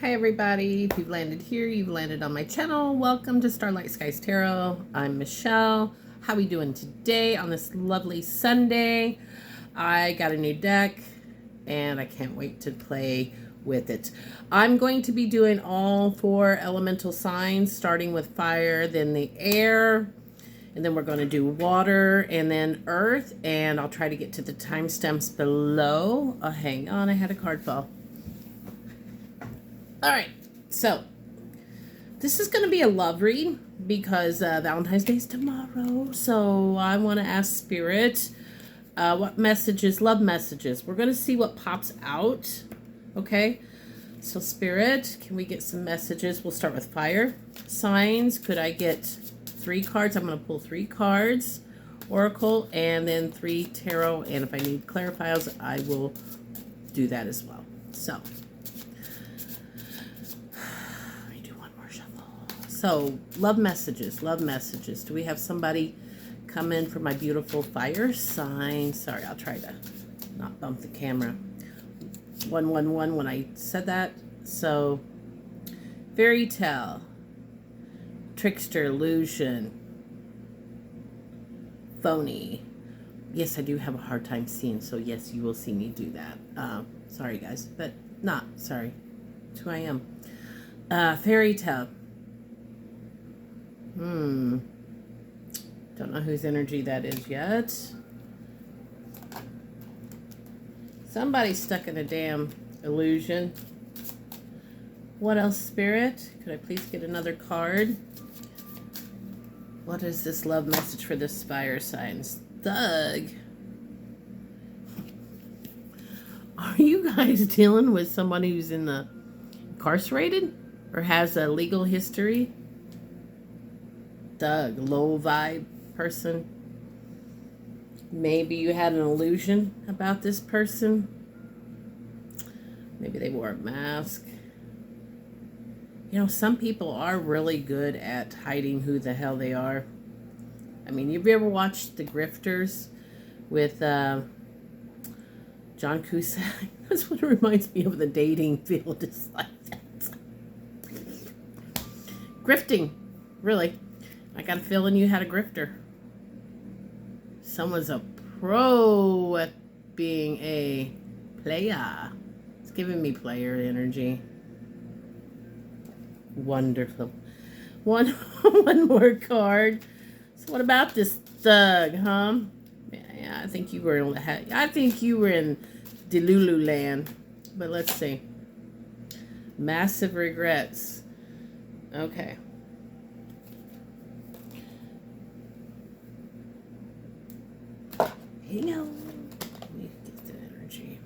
Hi everybody, if you've landed here, you've landed on my channel. Welcome to Starlight Skies Tarot. I'm Michelle. How are we doing today on this lovely Sunday? I got a new deck and I can't wait to play with it. I'm going to be doing all 4 elemental signs, starting with fire, then the air, and then we're going to do water and then earth, and I'll try to get to the timestamps below. Oh, hang on, I had a card fall. All right, so this is going to be a love read because Valentine's Day is tomorrow. So I want to ask Spirit what messages, love messages. We're going to see what pops out. Okay, so Spirit, can we get some messages? We'll start with fire signs. Could I get 3 cards? I'm going to pull 3 cards, Oracle, and then 3 tarot. And if I need clarifiers, I will do that as well. So. So, love messages, love messages. Do we have somebody come in for my beautiful fire sign? Sorry, I'll try to not bump the camera. 111 when I said that. So, fairy tale, trickster, illusion, phony. Yes, I do have a hard time seeing, so yes, you will see me do that. Sorry, guys, but not sorry. That's who I am. Fairy tale. Don't know whose energy that is yet. Somebody's stuck in a damn illusion. What else, Spirit? Could I please get another card? What is this love message for this fire signs? Thug. Are you guys dealing with somebody who's incarcerated or has a legal history? Thug, low vibe person. Maybe you had an illusion about this person. Maybe they wore a mask. You know, some people are really good at hiding who the hell they are. I mean, have you ever watched The Grifters with John Cusack? That's what it reminds me of, the dating field. It's like that. Grifting, really. I got a feeling you had a grifter. Someone's a pro at being a player. It's giving me player energy. Wonderful. One more card. So what about this thug, huh? Yeah, I think you were in Delulu land. But let's see. Massive regrets. Okay. You know, let me get the energy.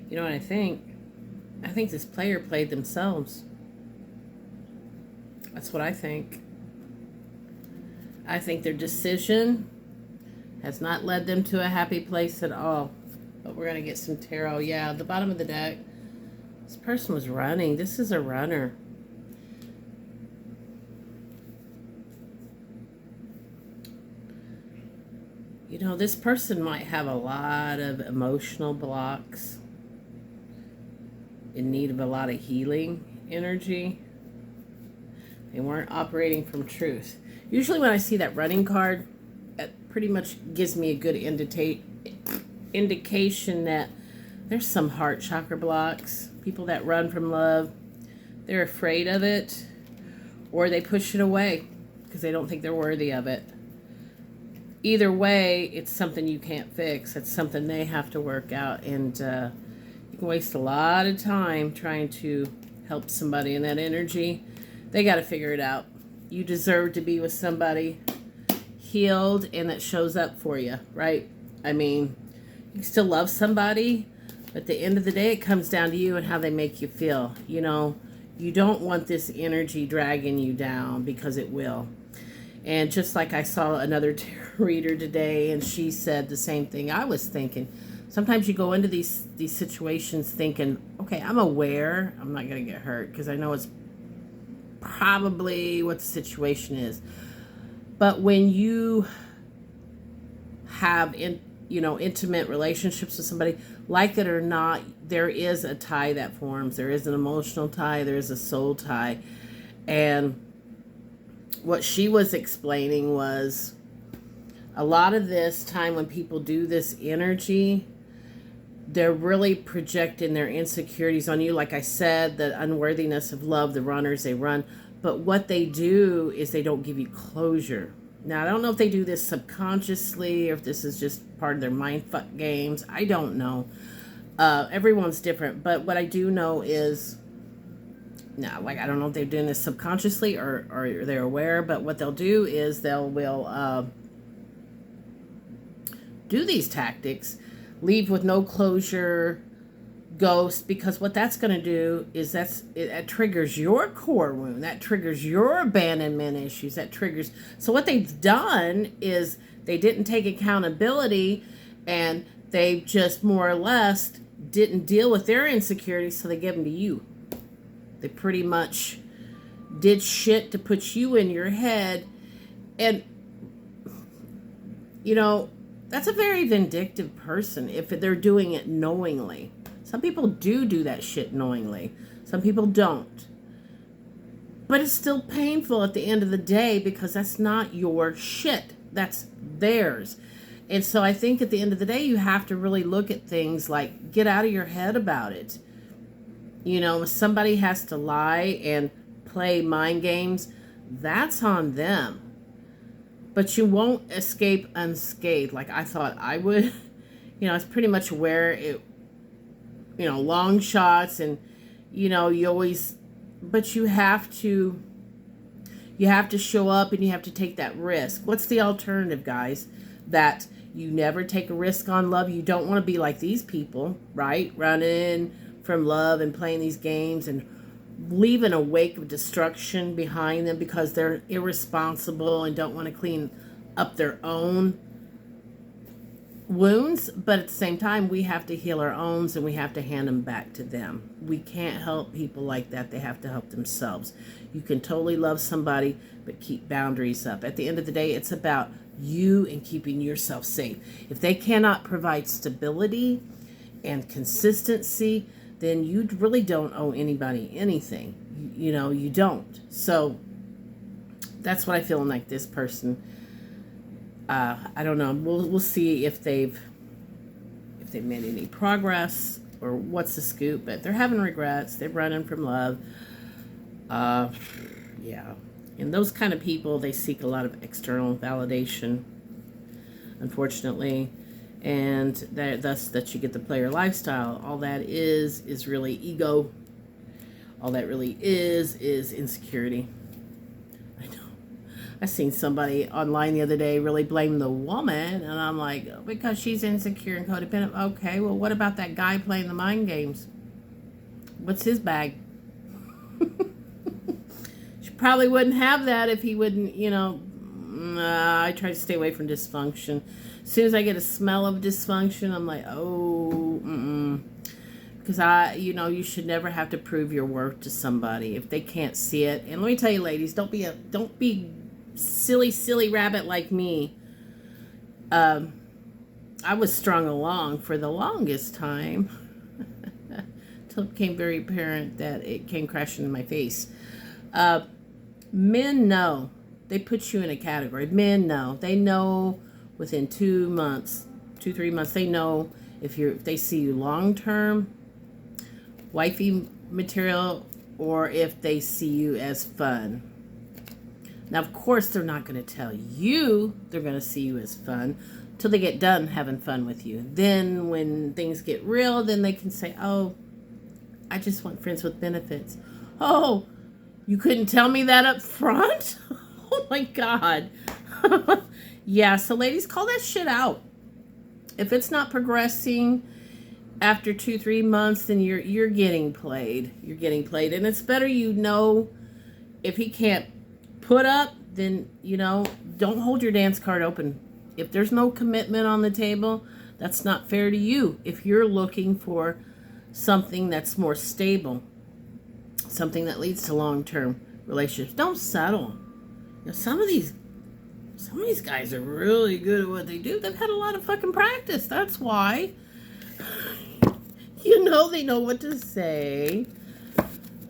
You know what I think? I think this player played themselves. That's what I think. I think their decision has not led them to a happy place at all. But we're going to get some tarot. Yeah, the bottom of the deck. This person was running. This is a runner. You know, this person might have a lot of emotional blocks, in need of a lot of healing energy. They weren't operating from truth. Usually when I see that running card, it pretty much gives me a good indication that there's some heart chakra blocks. People that run from love, they're afraid of it, or they push it away because they don't think they're worthy of it. Either way, it's something you can't fix. It's something they have to work out, and you can waste a lot of time trying to help somebody in that energy. They got to figure it out. You deserve to be with somebody healed and that shows up for you, right? I mean, you can still love somebody, but at the end of the day, it comes down to you and how they make you feel. You know, you don't want this energy dragging you down, because it will. And just like I saw another tarot reader today, and she said the same thing I was thinking. Sometimes you go into these situations thinking, okay, I'm aware I'm not going to get hurt because I know it's probably what the situation is. But when you have intimate relationships with somebody, like it or not, there is a tie that forms. There is an emotional tie, there is a soul tie. And what she was explaining was a lot of this time when people do this energy, they're really projecting their insecurities on you. Like I said, the unworthiness of love, the runners, they run. But what they do is they don't give you closure. Now, I don't know if they do this subconsciously or if this is just part of their mind fuck games. I don't know. Everyone's different. But what I do know is, now, like, I don't know if they're doing this subconsciously or they're aware, but what they'll do is will do these tactics, leave with no closure, ghost, because what that's going to do is that triggers your core wound, that triggers your abandonment issues, that triggers. So what they've done is they didn't take accountability, and they just more or less didn't deal with their insecurities, so they gave them to you. They pretty much did shit to put you in your head. And that's a very vindictive person if they're doing it knowingly. Some people do that shit knowingly. Some people don't. But it's still painful at the end of the day because that's not your shit. That's theirs. And so I think at the end of the day, you have to really look at things like, get out of your head about it. If somebody has to lie and play mind games, that's on them. But you won't escape unscathed like I thought I would. It's pretty much where it, long shots and, you always, but you have to show up and you have to take that risk. What's the alternative, guys? That you never take a risk on love. You don't want to be like these people, right? Running from love and playing these games and leaving a wake of destruction behind them because they're irresponsible and don't want to clean up their own wounds. But at the same time, we have to heal our own, and we have to hand them back to them. We can't help people like that. They have to help themselves. You can totally love somebody, but keep boundaries up. At the end of the day, it's about you and keeping yourself safe. If they cannot provide stability and consistency, then you really don't owe anybody anything. You don't. So that's what I feel like this person. I don't know. We'll see if they've made any progress or what's the scoop. But they're having regrets. They're running from love. Yeah. And those kind of people, they seek a lot of external validation, unfortunately. And thus that you get the player lifestyle. All that is really ego. All that really is insecurity. I know. I seen somebody online the other day really blame the woman, and I'm like, oh, because she's insecure and codependent. Okay, well, what about that guy playing the mind games? What's his bag? She probably wouldn't have that if he wouldn't, I try to stay away from dysfunction. As soon as I get a smell of dysfunction, I'm like, oh, because you should never have to prove your worth to somebody if they can't see it. And let me tell you, ladies, don't be silly rabbit like me. I was strung along for the longest time until it became very apparent that it came crashing in my face. Men know. They put you in a category. Men know. They know within 2 months, 3 months, they know if they see you long term, wifey material, or if they see you as fun. Now, of course, they're not going to tell you they're going to see you as fun till they get done having fun with you. Then when things get real, then they can say, oh, I just want friends with benefits. Oh, you couldn't tell me that up front? Oh my God. Yeah, so ladies, call that shit out. If it's not progressing after 2-3 months, then you're getting played. You're getting played. And it's better if he can't put up, then don't hold your dance card open. If there's no commitment on the table, that's not fair to you. If you're looking for something that's more stable, something that leads to long-term relationships, don't settle. Some of these Some of these guys are really good at what they do. They've had a lot of fucking practice. That's why. You know, they know what to say.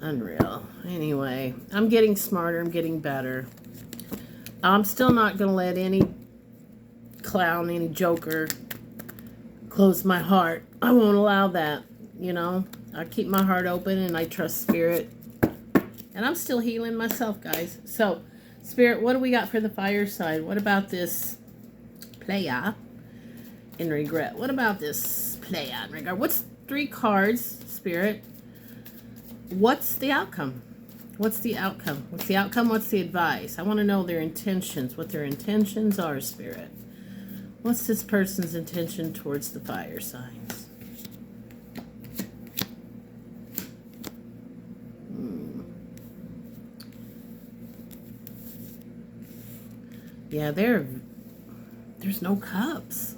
Unreal. Anyway, I'm getting smarter. I'm getting better. I'm still not going to let any clown, any joker close my heart. I won't allow that. You know, I keep my heart open and I trust Spirit. And I'm still healing myself, guys. So, Spirit, what do we got for the fire side? What about this playa in regret? What about this playa in regret? What's 3 cards, Spirit? What's the outcome? What's the outcome? What's the outcome? What's the advice? I want to know their intentions, what their intentions are, Spirit. What's this person's intention towards the fire signs? Yeah, there's no cups.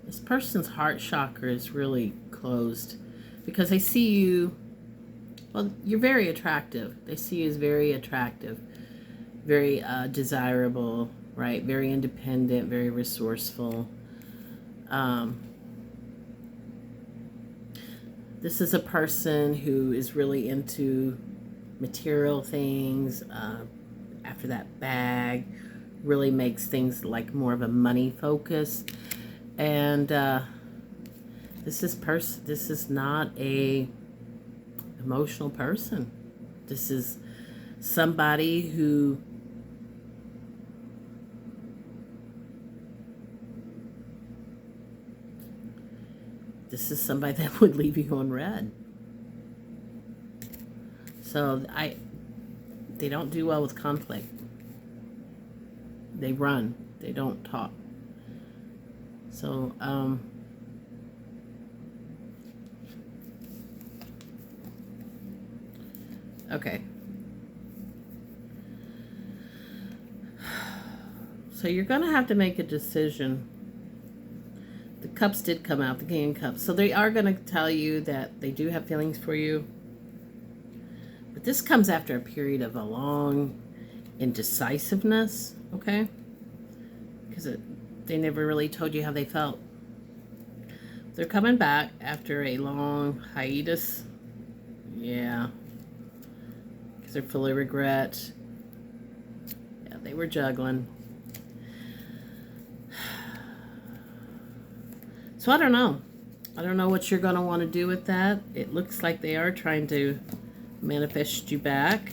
This person's heart chakra is really closed because they see you, well, you're very attractive. They see you as very attractive, very desirable, right? Very independent, very resourceful. This is a person who is really into material things, after that bag, really makes things like more of a money focus. And this is not a emotional person. This is somebody who that would leave you on red. So they don't do well with conflict. They run. They don't talk. So, okay. So you're going to have to make a decision. The cups did come out, the King of Cups. So they are going to tell you that they do have feelings for you. But this comes after a period of a long indecisiveness, okay? Because they never really told you how they felt. They're coming back after a long hiatus. Yeah. Because they're full of regret. Yeah, they were juggling. So I don't know. I don't know what you're going to want to do with that. It looks like they are trying to manifest you back.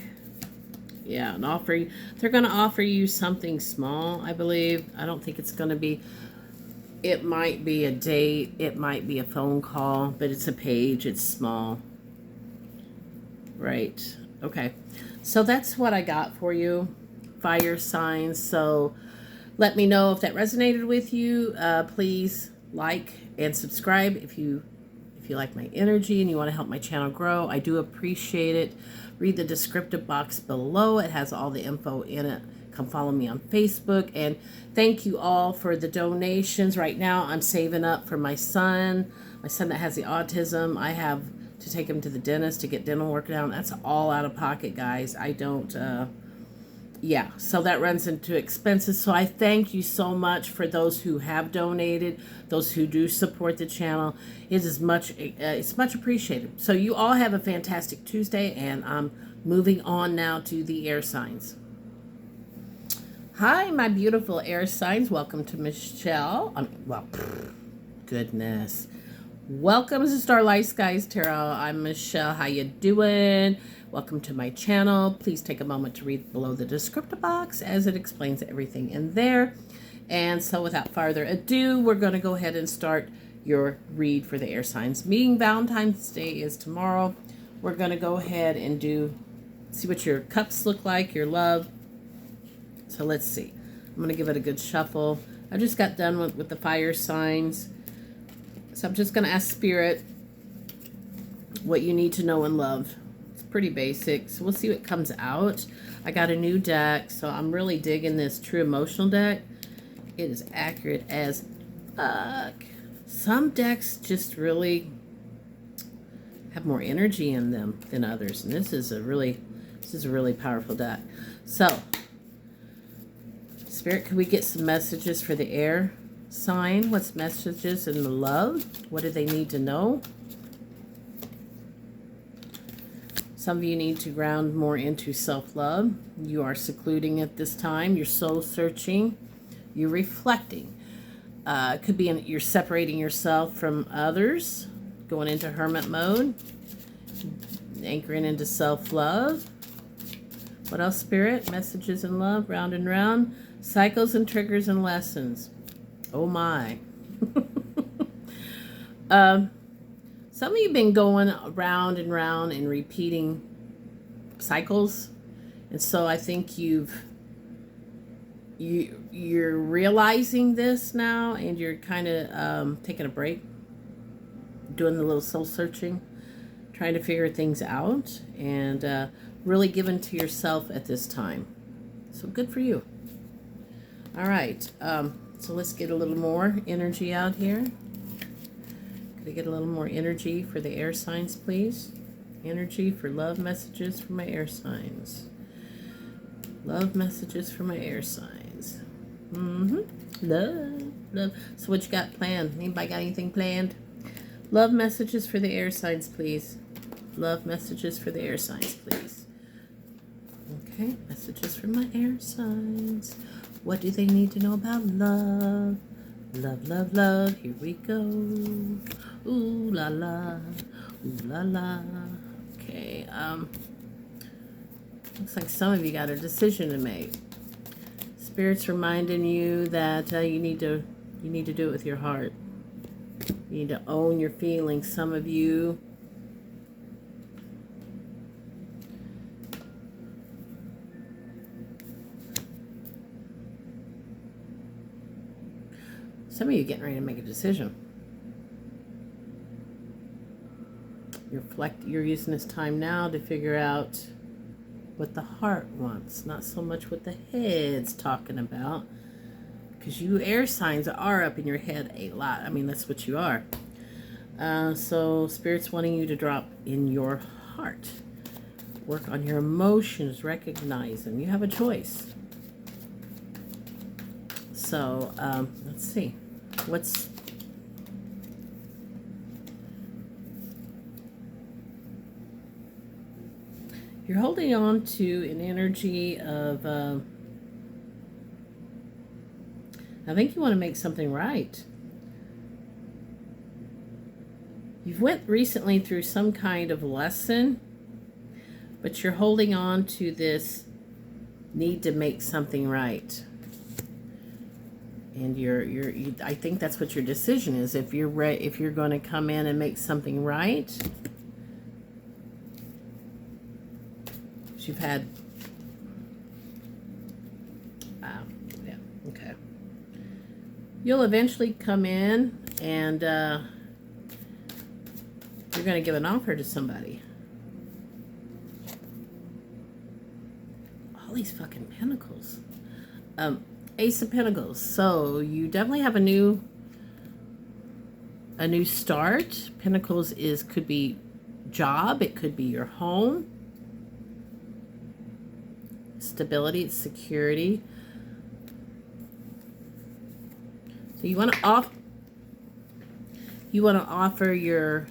Yeah, and they're going to offer you something small, I believe. I don't think it's going to be, it might be a date, it might be a phone call, but it's a page, it's small. Right. Okay. So that's what I got for you, fire signs. So let me know if that resonated with you. Please like and subscribe if you like my energy and you want to help my channel grow. I do appreciate it. Read the descriptive box below. It has all the info in it. Come follow me on Facebook. And thank you all for the donations. Right now, I'm saving up for my son that has the autism. I have to take him to the dentist to get dental work done. That's all out of pocket, guys. I don't, yeah, so that runs into expenses. So I thank you so much for those who have donated, those who do support the channel. It is it's much appreciated. So you all have a fantastic Tuesday, and I'm moving on now to the air signs. Hi, my beautiful air signs. Welcome to Michelle. Goodness. Welcome to Starlight Skies Tarot. I'm Michelle. How you doing? Welcome to my channel. Please take a moment to read below the descriptive box as it explains everything in there. And so without further ado, we're going to go ahead and start your read for the air signs. Meaning Valentine's Day is tomorrow. We're going to go ahead and see what your cups look like, your love. So let's see. I'm going to give it a good shuffle. I just got done with the fire signs. So I'm just going to ask Spirit what you need to know in love. It's pretty basic. So we'll see what comes out. I got a new deck, so I'm really digging this True Emotional deck. It is accurate as fuck. Some decks just really have more energy in them than others, and this is a really powerful deck. So Spirit, could we get some messages for the air sign? What's messages in the love? What do they need to know? Some of you need to ground more into self-love. You are secluding at this time. You're soul searching. You're reflecting. It could be you're separating yourself from others, going into hermit mode, anchoring into self-love. What else, Spirit? Messages in love, round and round. Cycles and triggers and lessons. Oh my. Some of you have been going round and round and repeating cycles. And so I think you're realizing this now, and you're kind of taking a break, doing the little soul searching, trying to figure things out, and really giving to yourself at this time. So good for you. All right. So let's get a little more energy out here. Could I get a little more energy for the air signs, please? Energy for love messages for my air signs. Love messages for my air signs. Love. So what you got planned? Anybody got anything planned? Love messages for the air signs, please. Love messages for the air signs, please. Okay, messages for my air signs. What do they need to know about love? Love, love, love. Here we go. Ooh la la. Ooh la la. Okay, looks like some of you got a decision to make. Spirit's reminding you that you need to do it with your heart. You need to own your feelings. Some of you getting ready to make a decision. You're using this time now to figure out what the heart wants, not so much what the head's talking about. Because you air signs are up in your head a lot. I mean, that's what you are. So Spirit's wanting you to drop in your heart. Work on your emotions, recognize them. You have a choice. So let's see. You're holding on to an energy of, I think you want to make something right. You've went recently through some kind of lesson, but you're holding on to this need to make something right. And I think that's what your decision is. If you're going to come in and make something right, you've had, yeah, okay. You'll eventually come in and you're going to give an offer to somebody. All these fucking pentacles. Ace of Pentacles. So you definitely have a new start. Pentacles could be job. It could be your home. Stability. It's security. So you want to offer your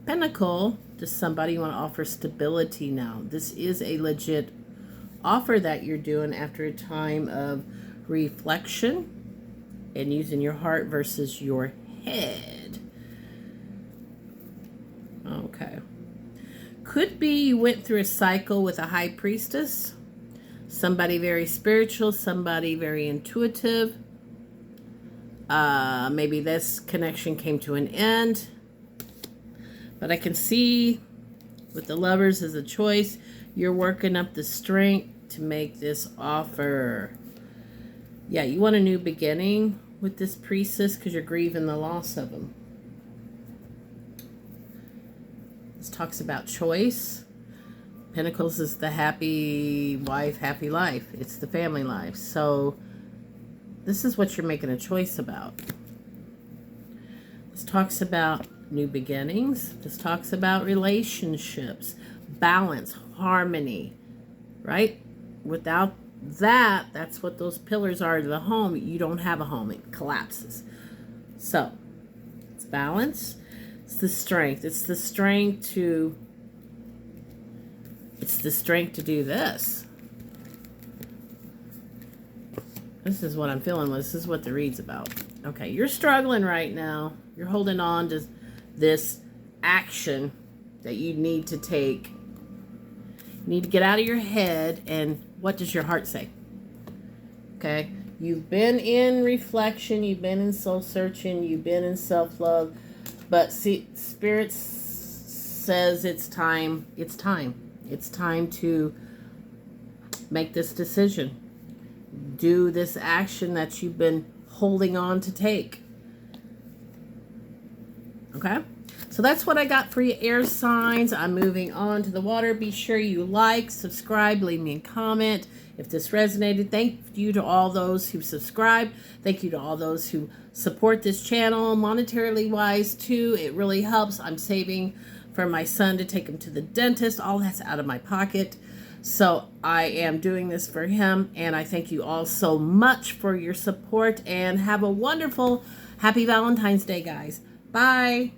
pentacle to somebody. You want to offer stability now. This is a legit offer that you're doing after a time of reflection and using your heart versus your head. Okay. Could be you went through a cycle with a high priestess, somebody very spiritual, somebody very intuitive. Maybe this connection came to an end, but I can see with the Lovers as a choice, you're working up the strength to make this offer. Yeah, you want a new beginning with this priestess because you're grieving the loss of them. This talks about choice. Pentacles is the happy wife, happy life. It's the family life. So this is what you're making a choice about. This talks about new beginnings. This talks about relationships, balance, harmony, right? Without That's what those pillars are to the home. You don't have a home. It collapses. So, it's balance. It's the strength. It's the strength to do this. This is what I'm feeling. This is what the read's about. Okay, you're struggling right now. You're holding on to this action that you need to take. You need to get out of your head, and what does your heart say? Okay, you've been in reflection, you've been in soul searching, you've been in self-love, but see, Spirit says it's time. It's time to make this decision. Do this action that you've been holding on to take. Okay? So that's what I got for you, air signs. I'm moving on to the water. Be sure you like, subscribe, leave me a comment if this resonated. Thank you to all those who subscribe. Thank you to all those who support this channel monetarily wise too. It really helps. I'm saving for my son to take him to the dentist. All that's out of my pocket. So I am doing this for him, and I thank you all so much for your support, and have a wonderful, happy Valentine's Day, guys. Bye.